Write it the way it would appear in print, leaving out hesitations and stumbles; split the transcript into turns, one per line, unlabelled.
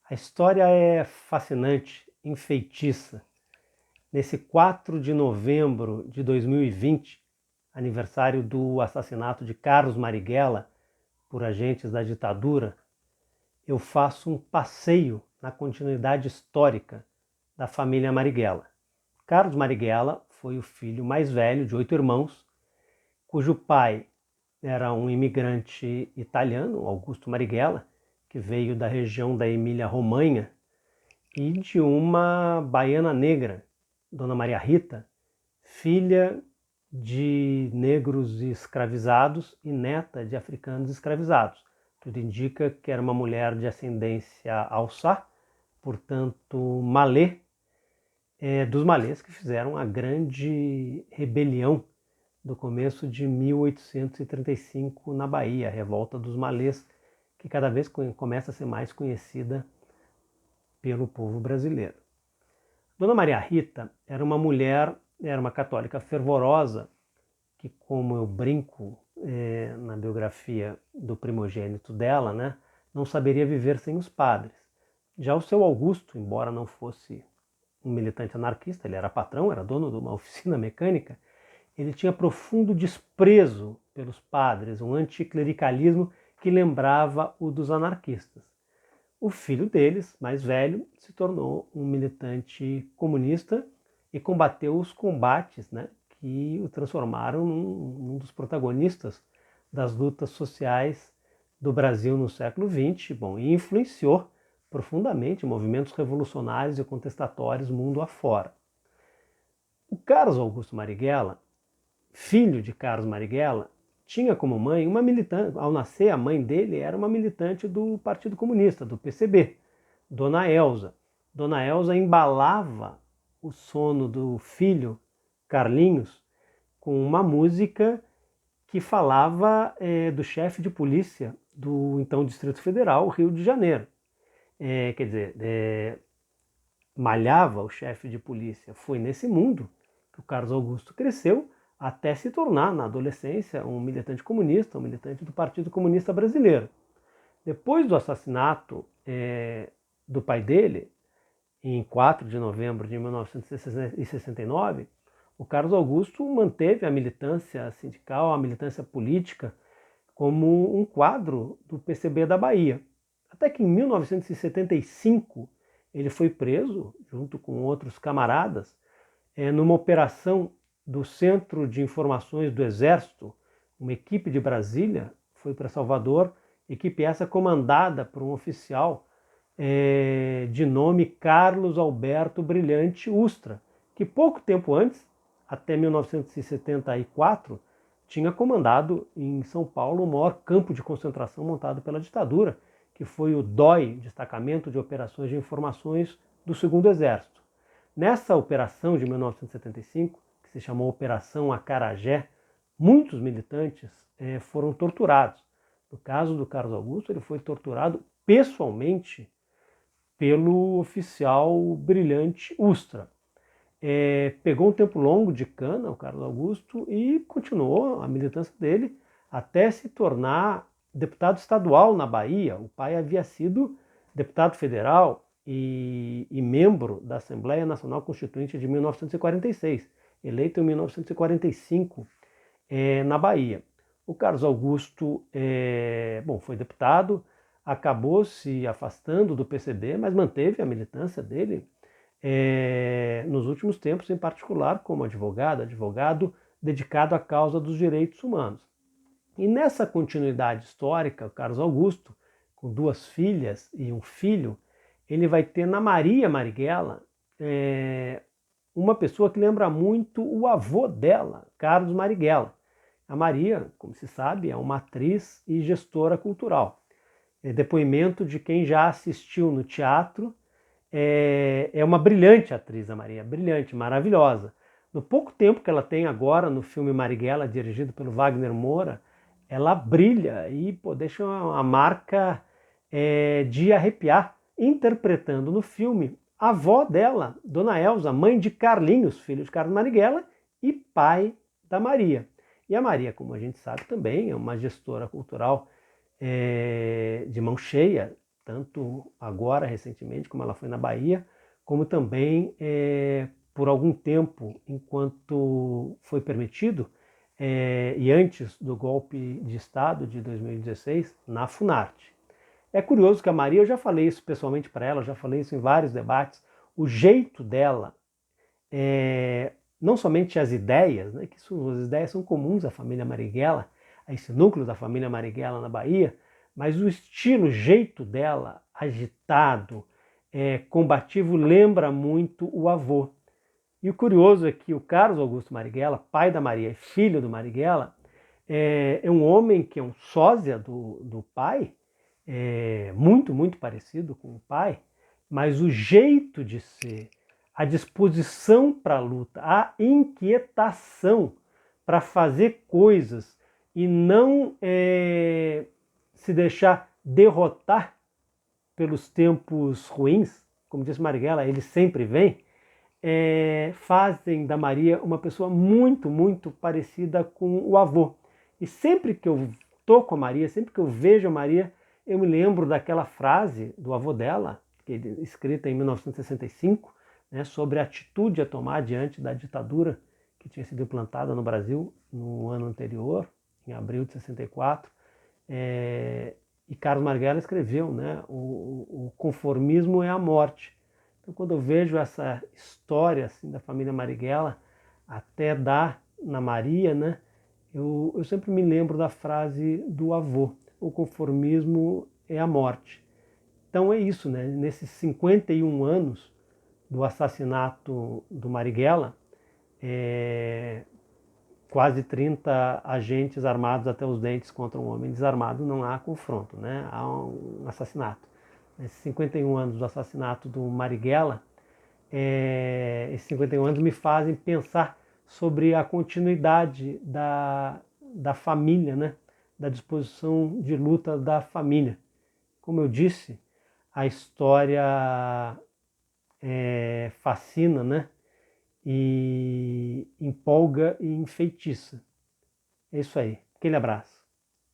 A história é fascinante, enfeitiça. Nesse 4 de novembro de 2020, aniversário do assassinato de Carlos Marighella por agentes da ditadura, eu faço um passeio na continuidade histórica da família Marighella. Carlos Marighella foi o filho mais velho de 8 irmãos, cujo pai era um imigrante italiano, Augusto Marighella, que veio da região da Emília-Romanha, e de uma baiana negra, Dona Maria Rita, filha de negros escravizados e neta de africanos escravizados. Tudo indica que era uma mulher de ascendência alçá, portanto malê, dos malês que fizeram a grande rebelião do começo de 1835 na Bahia, a revolta dos malês, que cada vez começa a ser mais conhecida pelo povo brasileiro. Dona Maria Rita era uma mulher, era uma católica fervorosa, que, como eu brinco na biografia do primogênito dela, né, não saberia viver sem os padres. Já o seu Augusto, embora não fosse um militante anarquista, ele era patrão, era dono de uma oficina mecânica, ele tinha profundo desprezo pelos padres, um anticlericalismo que lembrava o dos anarquistas. O filho deles, mais velho, se tornou um militante comunista e combateu os combates, né, que o transformaram num dos protagonistas das lutas sociais do Brasil no século XX, e influenciou profundamente movimentos revolucionários e contestatórios mundo afora. O Carlos Augusto Marighella, filho de Carlos Marighella, tinha como mãe uma militante. Ao nascer, a mãe dele era uma militante do Partido Comunista, do PCB, Dona Elza. Dona Elza embalava o sono do filho, Carlinhos, com uma música que falava do chefe de polícia do então Distrito Federal, Rio de Janeiro. Quer dizer, malhava o chefe de polícia. Foi nesse mundo que o Carlos Augusto cresceu, até se tornar, na adolescência, um militante comunista, um militante do Partido Comunista Brasileiro. Depois do assassinato do pai dele, em 4 de novembro de 1969, o Carlos Augusto manteve a militância sindical, a militância política, como um quadro do PCB da Bahia. Até que em 1975 ele foi preso, junto com outros camaradas, numa operação do Centro de Informações do Exército. Uma equipe de Brasília foi para Salvador, equipe essa comandada por um oficial de nome Carlos Alberto Brilhante Ustra, que pouco tempo antes, até 1974, tinha comandado em São Paulo o maior campo de concentração montado pela ditadura, que foi o DOI, Destacamento de Operações de Informações do Segundo Exército. Nessa operação de 1975, que se chamou Operação Acarajé, muitos militantes foram torturados. No caso do Carlos Augusto, ele foi torturado pessoalmente pelo oficial Brilhante Ustra. Pegou um tempo longo de cana, o Carlos Augusto, e continuou a militância dele até se tornar deputado estadual na Bahia. O pai havia sido deputado federal e membro da Assembleia Nacional Constituinte de 1946, eleito em 1945 na Bahia. O Carlos Augusto foi deputado, acabou se afastando do PCB, mas manteve a militância dele nos últimos tempos, em particular como advogado dedicado à causa dos direitos humanos. E nessa continuidade histórica, o Carlos Augusto, com 2 filhas e um filho, ele vai ter na Maria Marighella uma pessoa que lembra muito o avô dela, Carlos Marighella. A Maria, como se sabe, é uma atriz e gestora cultural. Depoimento de quem já assistiu no teatro. É uma brilhante atriz, a Maria, brilhante, maravilhosa. No pouco tempo que ela tem agora no filme Marighella, dirigido pelo Wagner Moura, ela brilha e deixa uma marca de arrepiar, interpretando no filme a avó dela, Dona Elza, mãe de Carlinhos, filho de Carlos Marighella e pai da Maria. E a Maria, como a gente sabe também, é uma gestora cultural de mão cheia, tanto agora, recentemente, como ela foi na Bahia, como também por algum tempo, enquanto foi permitido, e antes do golpe de Estado de 2016, na Funarte. É curioso que a Maria, eu já falei isso pessoalmente para ela, já falei isso em vários debates, o jeito dela, não somente as ideias, né, que as ideias são comuns à família Marighella, a esse núcleo da família Marighella na Bahia, mas o estilo, o jeito dela, agitado, combativo, lembra muito o avô. E o curioso é que o Carlos Augusto Marighella, pai da Maria e filho do Marighella, é um homem que é um sósia do pai, muito, muito parecido com o pai, mas o jeito de ser, a disposição para a luta, a inquietação para fazer coisas e não se deixar derrotar pelos tempos ruins, como disse Marighella, ele sempre vem, fazem da Maria uma pessoa muito, muito parecida com o avô. E sempre que eu estou com a Maria, sempre que eu vejo a Maria, eu me lembro daquela frase do avô dela, escrita em 1965, né, sobre a atitude a tomar diante da ditadura que tinha sido implantada no Brasil no ano anterior, em abril de 64. E Carlos Marighella escreveu, né, o conformismo é a morte. Então, quando eu vejo essa história assim, da família Marighella, até dar na Maria, né, eu sempre me lembro da frase do avô: o conformismo é a morte. Então é isso, né? Nesses 51 anos do assassinato do Marighella, quase 30 agentes armados até os dentes contra um homem desarmado, não há confronto, né? Há um assassinato. Nesses 51 anos do assassinato do Marighella, esses 51 anos me fazem pensar sobre a continuidade da família, né? Da disposição de luta da família. Como eu disse, a história fascina, né? E empolga e enfeitiça. É isso aí. Aquele abraço.